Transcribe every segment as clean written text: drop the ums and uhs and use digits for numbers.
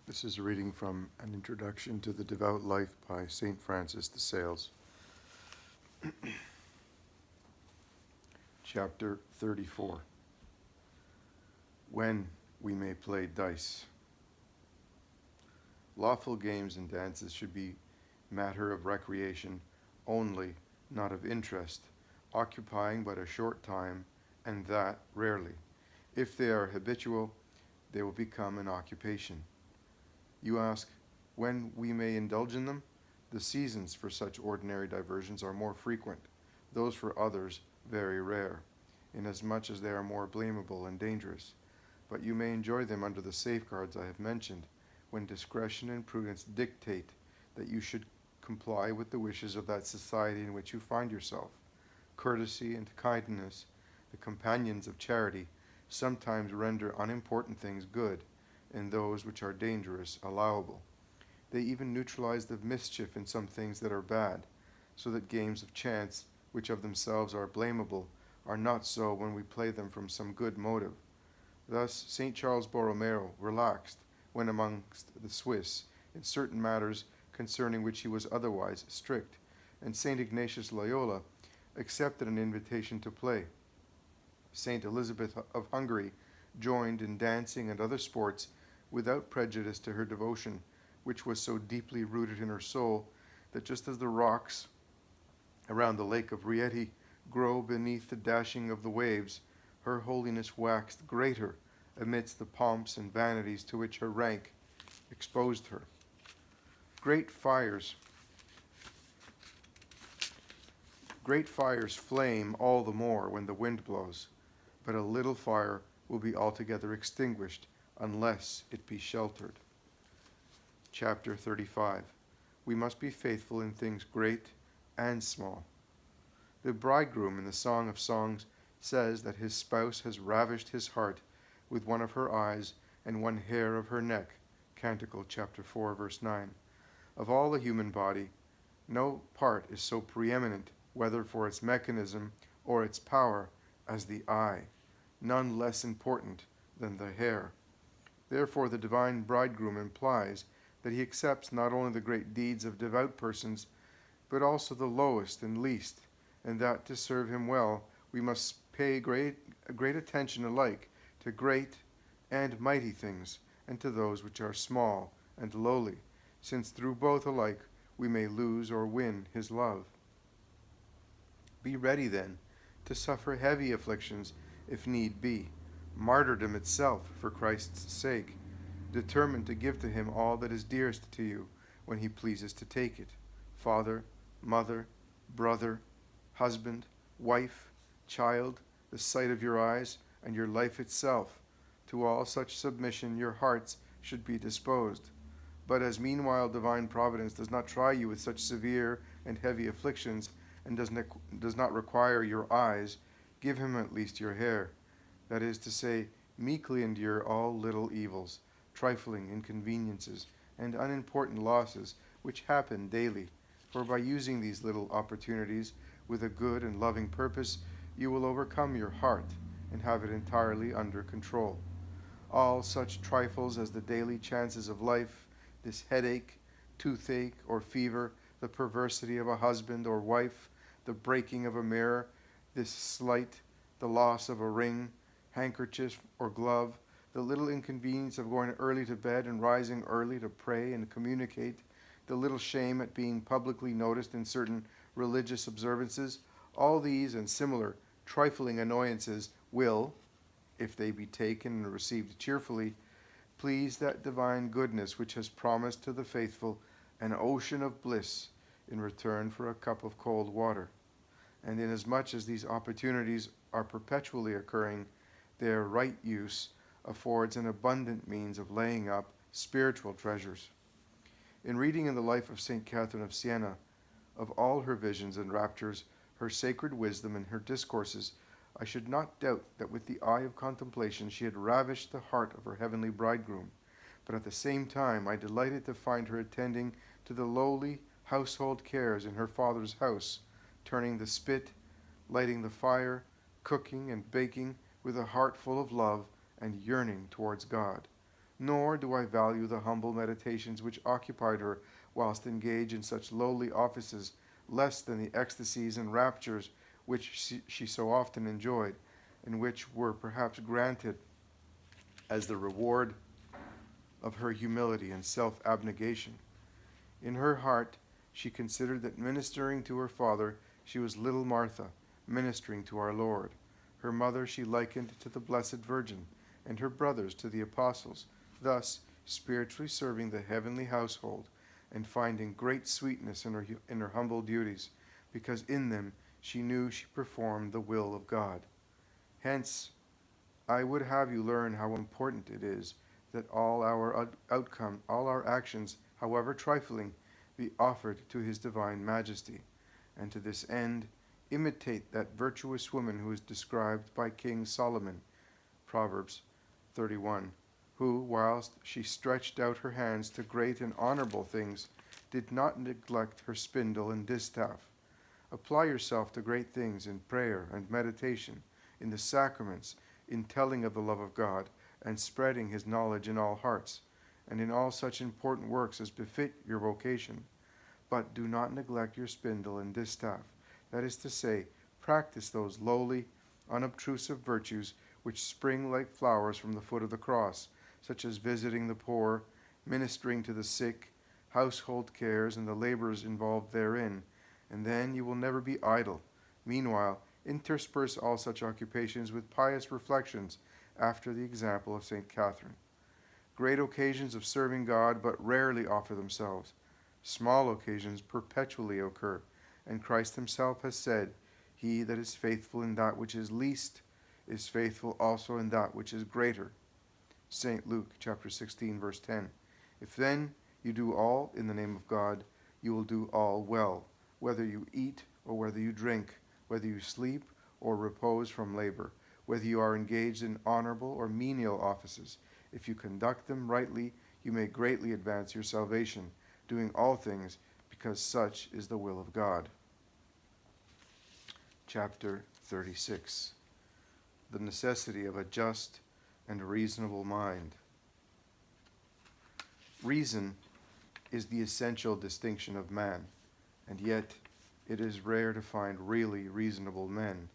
This is a reading from An Introduction to the Devout Life by St. Francis de Sales. Chapter 34. When we may play dice. Lawful games and dances should be matter of recreation only, not of interest, occupying but a short time, and that rarely. If they are habitual, they will become an occupation. You ask, when we may indulge in them? The seasons for such ordinary diversions are more frequent, those for others very rare, inasmuch as they are more blamable and dangerous. But you may enjoy them under the safeguards I have mentioned, when discretion and prudence dictate that you should comply with the wishes of that society in which you find yourself. Courtesy and kindness, the companions of charity, sometimes render unimportant things good, and those which are dangerous allowable. They even neutralize the mischief in some things that are bad, so that games of chance, which of themselves are blamable, are not so when we play them from some good motive. Thus St. Charles Borromeo relaxed, when amongst the Swiss, in certain matters concerning which he was otherwise strict, and St. Ignatius Loyola accepted an invitation to play. St. Elizabeth of Hungary joined in dancing and other sports without prejudice to her devotion, which was so deeply rooted in her soul that just as the rocks around the lake of Rieti grow beneath the dashing of the waves, her holiness waxed greater amidst the pomps and vanities to which her rank exposed her. Great fires flame all the more when the wind blows, but a little fire will be altogether extinguished unless it be sheltered. Chapter 35. We must be faithful in things great and small. The bridegroom in the Song of Songs says that his spouse has ravished his heart with one of her eyes and one hair of her neck. Canticle chapter 4, verse 9. Of all the human body, no part is so preeminent, whether for its mechanism or its power, as the eye, none less important than the hair. Therefore the divine bridegroom implies that he accepts not only the great deeds of devout persons, but also the lowest and least, and that to serve him well we must pay great attention alike to great and mighty things, and to those which are small and lowly, since through both alike we may lose or win his love. Be ready then to suffer heavy afflictions if need be, martyrdom itself for Christ's sake, determined to give to him all that is dearest to you when he pleases to take it: father, mother, brother, husband, wife, child, the sight of your eyes, and your life itself. To all such submission your hearts should be disposed. But as meanwhile divine providence does not try you with such severe and heavy afflictions, and does not require your eyes, give him at least your hair. That is to say, meekly endure all little evils, trifling inconveniences, and unimportant losses which happen daily. For by using these little opportunities with a good and loving purpose, you will overcome your heart and have it entirely under control. All such trifles as the daily chances of life, this headache, toothache, or fever, the perversity of a husband or wife, the breaking of a mirror, this slight, the loss of a ring, handkerchief, or glove, the little inconvenience of going early to bed and rising early to pray and communicate, the little shame at being publicly noticed in certain religious observances, all these and similar trifling annoyances will, if they be taken and received cheerfully, please that divine goodness which has promised to the faithful an ocean of bliss in return for a cup of cold water. And inasmuch as these opportunities are perpetually occurring, their right use affords an abundant means of laying up spiritual treasures. In reading in the life of St. Catherine of Siena, of all her visions and raptures, her sacred wisdom and her discourses, I should not doubt that with the eye of contemplation she had ravished the heart of her heavenly bridegroom. But at the same time I delighted to find her attending to the lowly household cares in her father's house, turning the spit, lighting the fire, cooking and baking, with a heart full of love and yearning towards God. Nor do I value the humble meditations which occupied her whilst engaged in such lowly offices less than the ecstasies and raptures which she so often enjoyed, and which were perhaps granted as the reward of her humility and self abnegation. In her heart, she considered that ministering to her father, she was little Martha, ministering to our Lord. Her mother she likened to the Blessed Virgin, and her brothers to the apostles, thus spiritually serving the heavenly household, and finding great sweetness in her humble duties, because in them she knew she performed the will of God. Hence, I would have you learn how important it is that all our actions, however trifling, be offered to His divine majesty, and to this end imitate that virtuous woman who is described by King Solomon, Proverbs 31, who, whilst she stretched out her hands to great and honorable things, did not neglect her spindle and distaff. Apply yourself to great things in prayer and meditation, in the sacraments, in telling of the love of God, and spreading His knowledge in all hearts, and in all such important works as befit your vocation. But do not neglect your spindle and distaff. That is to say, practice those lowly, unobtrusive virtues which spring like flowers from the foot of the cross, such as visiting the poor, ministering to the sick, household cares, and the labors involved therein, and then you will never be idle. Meanwhile, intersperse all such occupations with pious reflections after the example of St. Catherine. Great occasions of serving God but rarely offer themselves. Small occasions perpetually occur, and Christ Himself has said, "He that is faithful in that which is least is faithful also in that which is greater." St. Luke chapter 16, verse 10. If then you do all in the name of God, you will do all well, whether you eat or whether you drink, whether you sleep or repose from labor, whether you are engaged in honorable or menial offices. If you conduct them rightly, you may greatly advance your salvation, doing all things because such is the will of God. Chapter 36. The necessity of a just and reasonable mind. Reason is the essential distinction of man, and yet it is rare to find really reasonable men.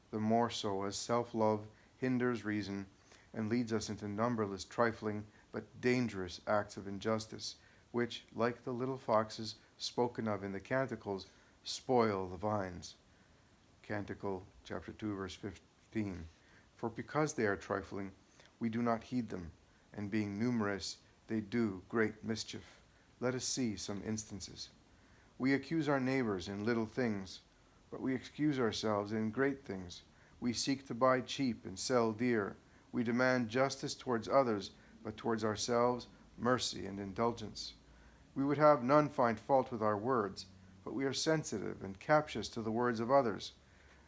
The more so as self-love hinders reason and leads us into numberless trifling but dangerous acts of injustice, which, like the little foxes spoken of in the Canticles, spoil the vines. Canticle chapter 2, verse 15. For because they are trifling, we do not heed them, and being numerous, they do great mischief. Let us see some instances. We accuse our neighbors in little things, but we excuse ourselves in great things. We seek to buy cheap and sell dear. We demand justice towards others, but towards ourselves mercy and indulgence. We would have none find fault with our words, but we are sensitive and captious to the words of others.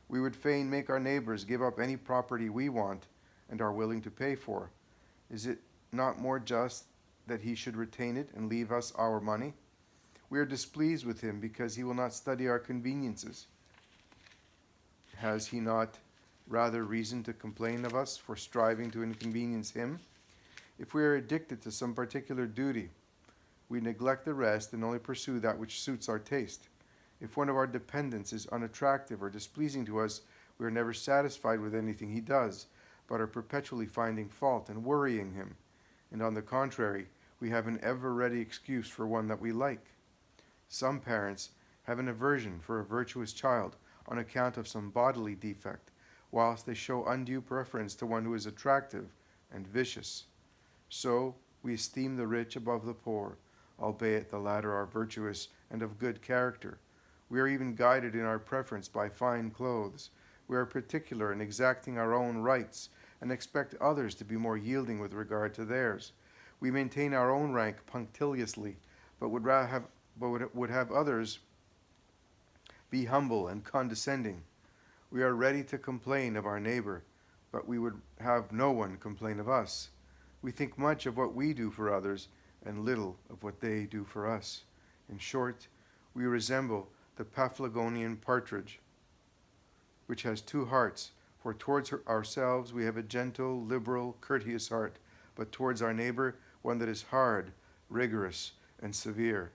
We would fain make our neighbors give up any property we want and are willing to pay for. Is it not more just that he should retain it and leave us our money? We are displeased with him because he will not study our conveniences. Has he not rather reason to complain of us for striving to inconvenience him? If we are addicted to some particular duty, we neglect the rest and only pursue that which suits our taste. If one of our dependents is unattractive or displeasing to us, we are never satisfied with anything he does, but are perpetually finding fault and worrying him. And on the contrary, we have an ever-ready excuse for one that we like. Some parents have an aversion for a virtuous child on account of some bodily defect, whilst they show undue preference to one who is attractive and vicious. So we esteem the rich above the poor, albeit the latter are virtuous and of good character. We are even guided in our preference by fine clothes. We are particular in exacting our own rights and expect others to be more yielding with regard to theirs. We maintain our own rank punctiliously, but would have others be humble and condescending. We are ready to complain of our neighbor, but we would have no one complain of us. We think much of what we do for others and little of what they do for us. In short, we resemble the Paphlagonian partridge, which has two hearts, for towards ourselves we have a gentle, liberal, courteous heart, but towards our neighbor one that is hard, rigorous, and severe.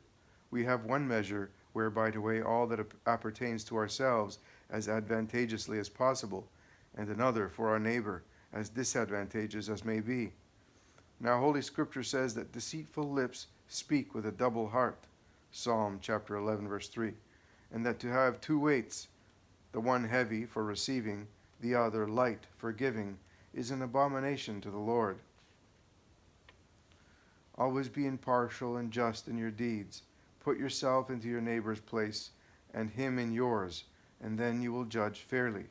We have one measure whereby to weigh all that appertains to ourselves as advantageously as possible, and another for our neighbor, as disadvantageous as may be. Now Holy Scripture says that deceitful lips speak with a double heart, Psalm chapter 11, verse 3, and that to have two weights, the one heavy for receiving, the other light for giving, is an abomination to the Lord. Always be impartial and just in your deeds. Put yourself into your neighbor's place, and him in yours, and then you will judge fairly.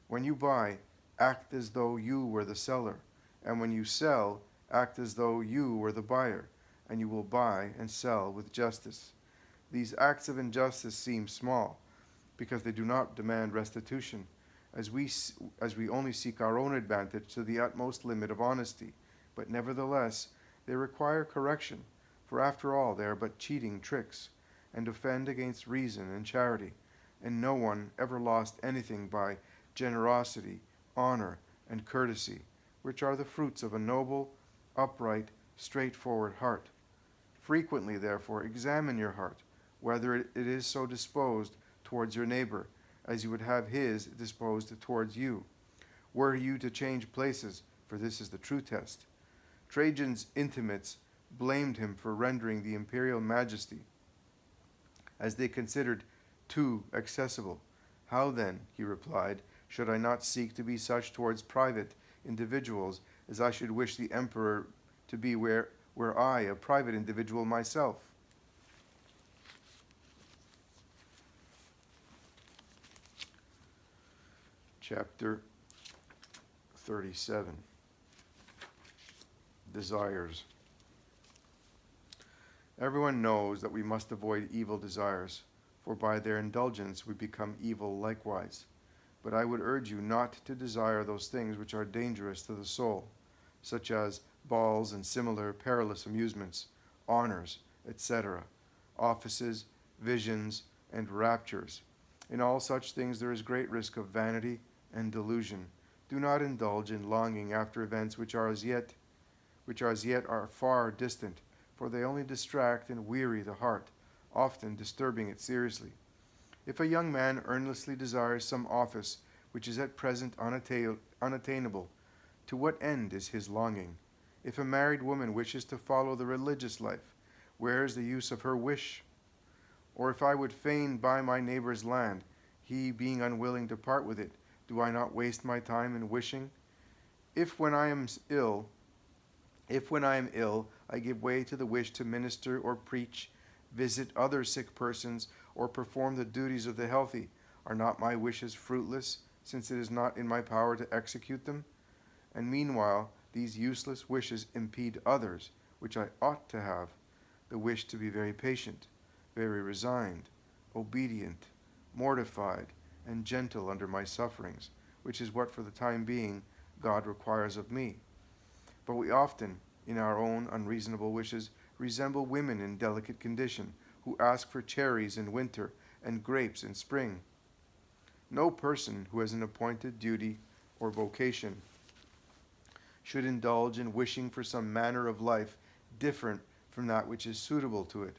When you buy, act as though you were the seller, and when you sell, act as though you were the buyer, and you will buy and sell with justice. These acts of injustice seem small, because they do not demand restitution, as we only seek our own advantage to the utmost limit of honesty, but nevertheless they require correction, for after all they are but cheating tricks, and offend against reason and charity, and no one ever lost anything by generosity, honor, and courtesy, which are the fruits of a noble, upright, straightforward heart. Frequently, therefore, examine your heart, whether it is so disposed towards your neighbor, as you would have his disposed towards you. Were you to change places, for this is the true test. Trajan's intimates blamed him for rendering the imperial majesty, as they considered too accessible. How then, he replied, should I not seek to be such towards private individuals as I should wish the emperor to be were I a private individual myself? Chapter 37. Desires. Everyone knows that we must avoid evil desires, for by their indulgence we become evil likewise. But I would urge you not to desire those things which are dangerous to the soul, such as balls and similar perilous amusements, honors, etc., offices, visions, and raptures. In all such things there is great risk of vanity and delusion. Do not indulge in longing after events which are as yet are far distant, for they only distract and weary the heart, often disturbing it seriously. If a young man earnestly desires some office which is at present unattainable, to what end is his longing? If a married woman wishes to follow the religious life, where is the use of her wish? Or if I would fain buy my neighbor's land, he being unwilling to part with it, do I not waste my time in wishing? If when I am ill, I give way to the wish to minister or preach, visit other sick persons, or perform the duties of the healthy, are not my wishes fruitless, since it is not in my power to execute them? And meanwhile, these useless wishes impede others, which I ought to have, the wish to be very patient, very resigned, obedient, mortified, and gentle under my sufferings, which is what for the time being God requires of me. But we often, in our own unreasonable wishes, resemble women in delicate condition, who ask for cherries in winter and grapes in spring. No person who has an appointed duty or vocation should indulge in wishing for some manner of life different from that which is suitable to it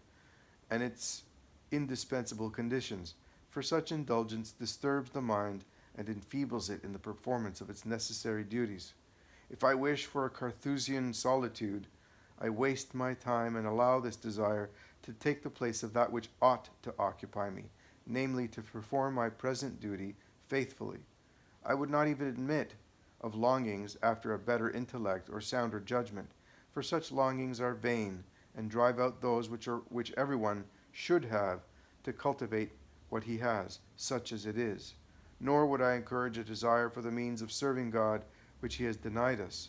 and its indispensable conditions, for such indulgence disturbs the mind and enfeebles it in the performance of its necessary duties. If I wish for a Carthusian solitude, I waste my time and allow this desire to take the place of that which ought to occupy me, namely to perform my present duty faithfully. I would not even admit of longings after a better intellect or sounder judgment, for such longings are vain and drive out those which everyone should have to cultivate what he has, such as it is. Nor would I encourage a desire for the means of serving God which he has denied us,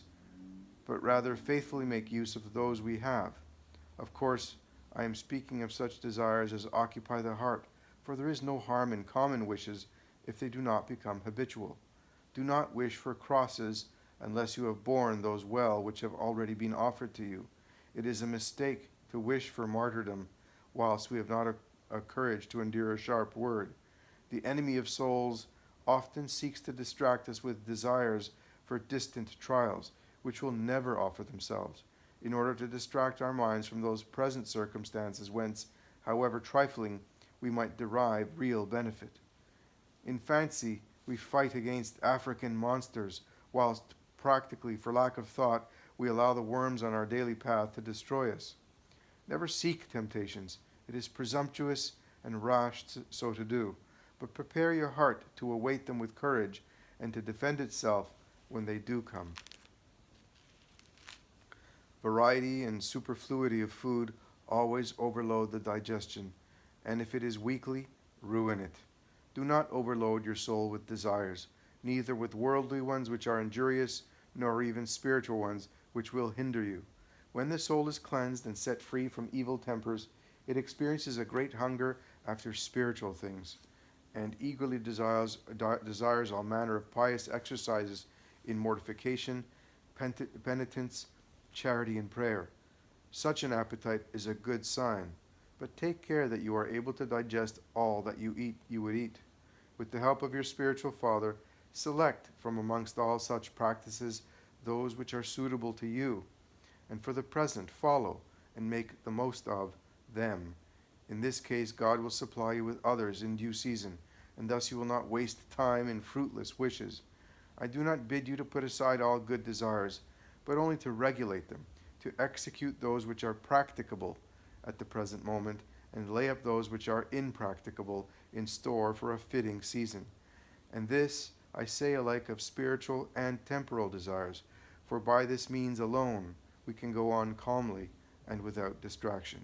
but rather faithfully make use of those we have. Of course, I am speaking of such desires as occupy the heart, for there is no harm in common wishes if they do not become habitual. Do not wish for crosses unless you have borne those well which have already been offered to you. It is a mistake to wish for martyrdom whilst we have not a courage to endure a sharp word. The enemy of souls often seeks to distract us with desires for distant trials, which will never offer themselves, in order to distract our minds from those present circumstances whence, however trifling, we might derive real benefit. In fancy, we fight against African monsters, whilst practically, for lack of thought, we allow the worms on our daily path to destroy us. Never seek temptations. It is presumptuous and rash so to do, but prepare your heart to await them with courage and to defend itself when they do come. Variety and superfluity of food always overload the digestion, and if it is weakly, ruin it. Do not overload your soul with desires, neither with worldly ones which are injurious, nor even spiritual ones which will hinder you. When the soul is cleansed and set free from evil tempers, it experiences a great hunger after spiritual things, and eagerly desires all manner of pious exercises in mortification, penitence, charity, and prayer. Such an appetite is a good sign, but take care that you are able to digest all that you would eat. With the help of your spiritual Father, select from amongst all such practices those which are suitable to you, and for the present follow and make the most of them. In this case, God will supply you with others in due season, and thus you will not waste time in fruitless wishes. I do not bid you to put aside all good desires, but only to regulate them, to execute those which are practicable at the present moment, and lay up those which are impracticable in store for a fitting season. And this I say alike of spiritual and temporal desires, for by this means alone we can go on calmly and without distraction.